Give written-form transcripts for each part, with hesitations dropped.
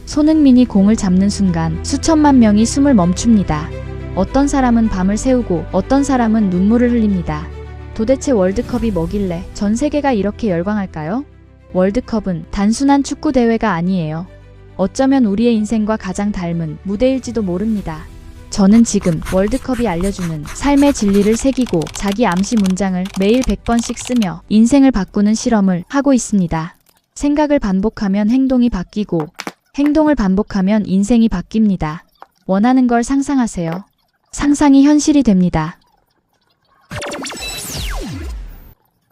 손흥민이 공을 잡는 순간 수천만 명이 숨을 멈춥니다. 어떤 사람은 밤을 새우고 어떤 사람은 눈물을 흘립니다. 도대체 월드컵이 뭐길래 전 세계가 이렇게 열광할까요? 월드컵은 단순한 축구 대회가 아니에요. 어쩌면 우리의 인생과 가장 닮은 무대일지도 모릅니다. 저는 지금 월드컵이 알려주는 삶의 진리를 새기고 자기 암시 문장을 매일 100번씩 쓰며 인생을 바꾸는 실험을 하고 있습니다. 생각을 반복하면 행동이 바뀌고 행동을 반복하면 인생이 바뀝니다. 원하는 걸 상상하세요. 상상이 현실이 됩니다.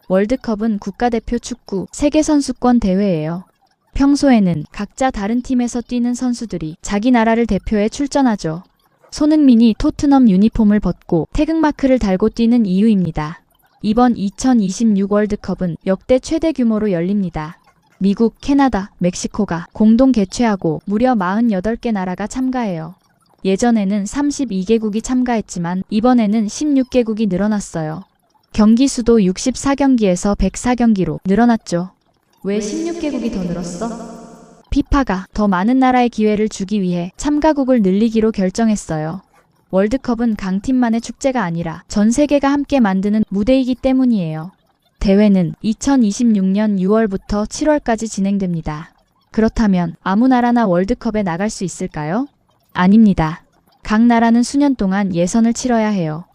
월드컵은 국가대표 축구 세계선수권 대회예요. 평소에는 각자 다른 팀에서 뛰는 선수들이 자기 나라를 대표해 출전하죠. 손흥민이 토트넘 유니폼을 벗고 태극마크를 달고 뛰는 이유입니다. 이번 2026 월드컵은 역대 최대 규모로 열립니다. 미국, 캐나다, 멕시코가 공동 개최하고 무려 48개 나라가 참가해요. 예전에는 32개국이 참가했지만 이번에는 16개국이 늘어났어요. 경기 수도 64경기에서 104경기로 늘어났죠. 왜 16개국이 더 늘었어? 피파가 더 많은 나라의 기회를 주기 위해 참가국을 늘리기로 결정했어요. 월드컵은 강팀만의 축제가 아니라 전 세계가 함께 만드는 무대이기 때문이에요. 대회는 2026년 6월부터 7월까지 진행됩니다. 그렇다면 아무 나라나 월드컵에 나갈 수 있을까요? 아닙니다. 각 나라는 수년 동안 예선을 치러야 해요.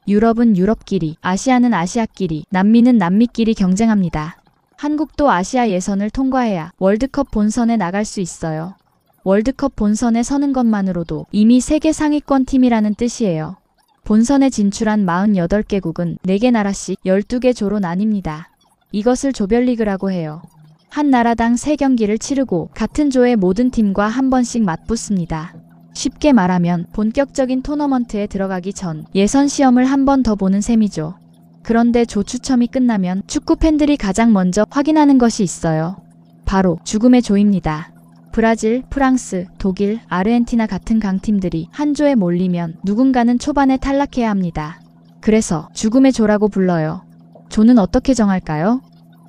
유럽은 유럽끼리, 아시아는 아시아끼리, 남미는 남미끼리 경쟁합니다. 한국도 아시아 예선을 통과해야 월드컵 본선에 나갈 수 있어요. 월드컵 본선에 서는 것만으로도 이미 세계 상위권 팀이라는 뜻이에요. 본선에 진출한 48개국은 4개 나라씩 12개 조로 나뉩니다. 이것을 조별리그라고 해요. 한 나라당 3경기를 치르고 같은 조의 모든 팀과 한 번씩 맞붙습니다. 쉽게 말하면 본격적인 토너먼트에 들어가기 전 예선 시험을 한 번 더 보는 셈이죠. 그런데 조 추첨이 끝나면 축구 팬들이 가장 먼저 확인하는 것이 있어요. 바로 죽음의 조입니다. 브라질, 프랑스, 독일, 아르헨티나 같은 강팀들이 한 조에 몰리면 누군가는 초반에 탈락해야 합니다. 그래서 죽음의 조라고 불러요. 조는 어떻게 정할까요?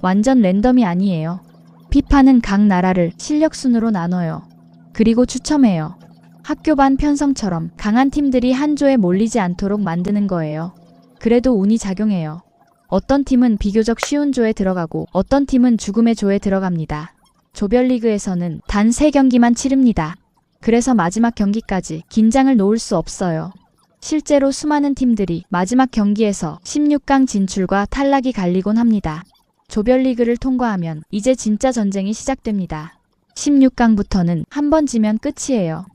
완전 랜덤이 아니에요. 피파는 각 나라를 실력 순으로 나눠요. 그리고 추첨해요. 학교반 편성처럼 강한 팀들이 한 조에 몰리지 않도록 만드는 거예요. 그래도 운이 작용해요. 어떤 팀은 비교적 쉬운 조에 들어가고 어떤 팀은 죽음의 조에 들어갑니다. 조별리그에서는 단 3경기만 치릅니다. 그래서 마지막 경기까지 긴장을 놓을 수 없어요. 실제로 수많은 팀들이 마지막 경기에서 16강 진출과 탈락이 갈리곤 합니다. 조별리그를 통과하면 이제 진짜 전쟁이 시작됩니다. 16강부터는 한 번 지면 끝이에요.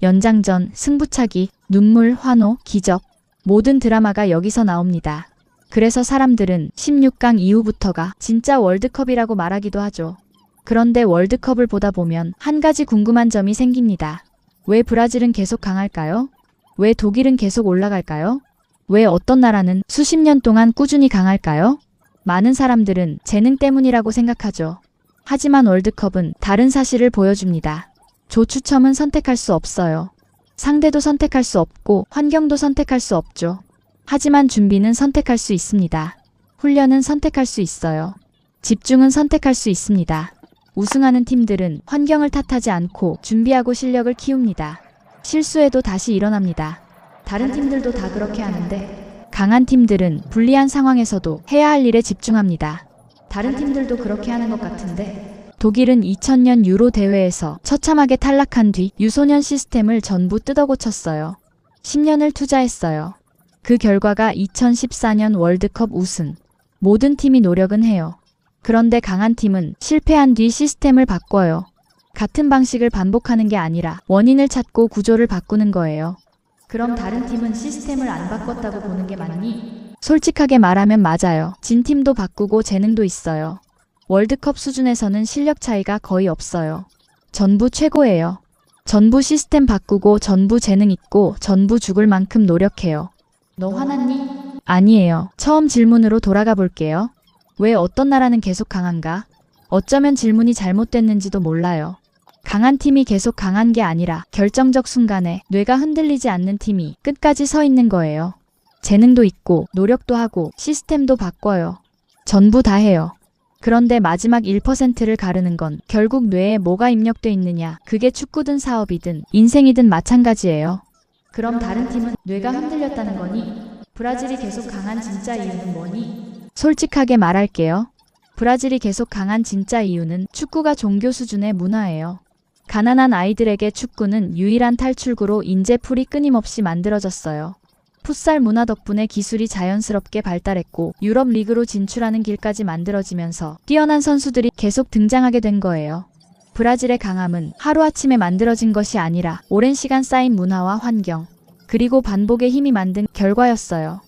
연장전, 승부차기, 눈물, 환호, 기적, 모든 드라마가 여기서 나옵니다. 그래서 사람들은 16강 이후부터가 진짜 월드컵이라고 말하기도 하죠. 그런데 월드컵을 보다 보면 한 가지 궁금한 점이 생깁니다. 왜 브라질은 계속 강할까요? 왜 독일은 계속 올라갈까요? 왜 어떤 나라는 수십 년 동안 꾸준히 강할까요? 많은 사람들은 재능 때문이라고 생각하죠. 하지만 월드컵은 다른 사실을 보여줍니다. 조 추첨은 선택할 수 없어요. 상대도 선택할 수 없고 환경도 선택할 수 없죠. 하지만 준비는 선택할 수 있습니다. 훈련은 선택할 수 있어요. 집중은 선택할 수 있습니다. 우승하는 팀들은 환경을 탓하지 않고 준비하고 실력을 키웁니다. 실수해도 다시 일어납니다. 다른 팀들도 다 그렇게 하는데 강한 팀들은 불리한 상황에서도 해야 할 일에 집중합니다. 다른 팀들도 그렇게 하는 것 같은데 독일은 2000년 유로 대회에서 처참하게 탈락한 뒤 유소년 시스템을 전부 뜯어고쳤어요. 10년을 투자했어요. 그 결과가 2014년 월드컵 우승. 모든 팀이 노력은 해요. 그런데 강한 팀은 실패한 뒤 시스템을 바꿔요. 같은 방식을 반복하는 게 아니라 원인을 찾고 구조를 바꾸는 거예요. 그럼 다른 팀은 시스템을 안 바꿨다고 보는 게 맞니? 솔직하게 말하면 맞아요. 진 팀도 바꾸고 재능도 있어요. 월드컵 수준에서는 실력 차이가 거의 없어요. 전부 최고예요. 전부 시스템 바꾸고 전부 재능 있고 전부 죽을 만큼 노력해요. 너 화났니? 아니에요. 처음 질문으로 돌아가 볼게요. 왜 어떤 나라는 계속 강한가? 어쩌면 질문이 잘못됐는지도 몰라요. 강한 팀이 계속 강한 게 아니라 결정적 순간에 뇌가 흔들리지 않는 팀이 끝까지 서 있는 거예요. 재능도 있고 노력도 하고 시스템도 바꿔요. 전부 다 해요. 그런데 마지막 1%를 가르는 건 결국 뇌에 뭐가 입력돼 있느냐. 그게 축구든 사업이든 인생이든 마찬가지예요. 그럼 다른 팀은 뇌가 흔들렸다는 거니? 브라질이 계속 강한 진짜 이유는 뭐니? 솔직하게 말할게요. 브라질이 계속 강한 진짜 이유는 축구가 종교 수준의 문화예요. 가난한 아이들에게 축구는 유일한 탈출구로 인재풀이 끊임없이 만들어졌어요. 풋살 문화 덕분에 기술이 자연스럽게 발달했고 유럽 리그로 진출하는 길까지 만들어지면서 뛰어난 선수들이 계속 등장하게 된 거예요. 브라질의 강함은 하루아침에 만들어진 것이 아니라 오랜 시간 쌓인 문화와 환경, 그리고 반복의 힘이 만든 결과였어요.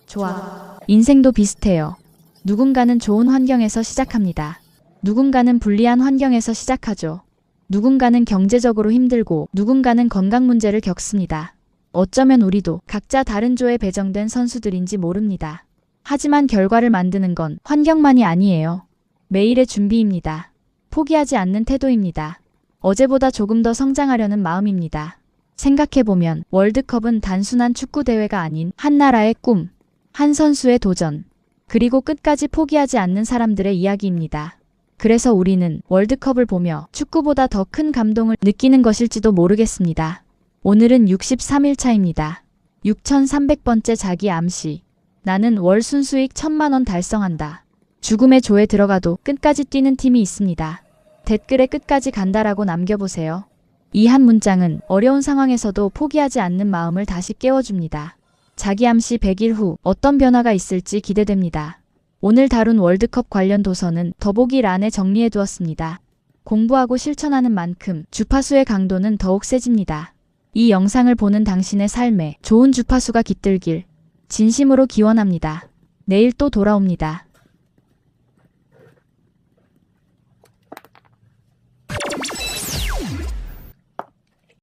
좋아. 인생도 비슷해요. 누군가는 좋은 환경에서 시작합니다. 누군가는 불리한 환경에서 시작하죠. 누군가는 경제적으로 힘들고 누군가는 건강 문제를 겪습니다. 어쩌면 우리도 각자 다른 조에 배정된 선수들인지 모릅니다. 하지만 결과를 만드는 건 환경만이 아니에요. 매일의 준비입니다. 포기하지 않는 태도입니다. 어제보다 조금 더 성장하려는 마음입니다. 생각해보면 월드컵은 단순한 축구 대회가 아닌 한 나라의 꿈, 한 선수의 도전, 그리고 끝까지 포기하지 않는 사람들의 이야기입니다. 그래서 우리는 월드컵을 보며 축구보다 더 큰 감동을 느끼는 것일지도 모르겠습니다. 오늘은 63일차입니다. 6300번째 자기 암시. 나는 월 순수익 1000만원 달성한다. 죽음의 조에 들어가도 끝까지 뛰는 팀이 있습니다. 댓글에 끝까지 간다라고 남겨보세요. 이 한 문장은 어려운 상황에서도 포기하지 않는 마음을 다시 깨워줍니다. 자기 암시 100일 후 어떤 변화가 있을지 기대됩니다. 오늘 다룬 월드컵 관련 도서는 더보기란에 정리해두었습니다. 공부하고 실천하는 만큼 주파수의 강도는 더욱 세집니다. 이 영상을 보는 당신의 삶에 좋은 주파수가 깃들길 진심으로 기원합니다. 내일 또 돌아옵니다.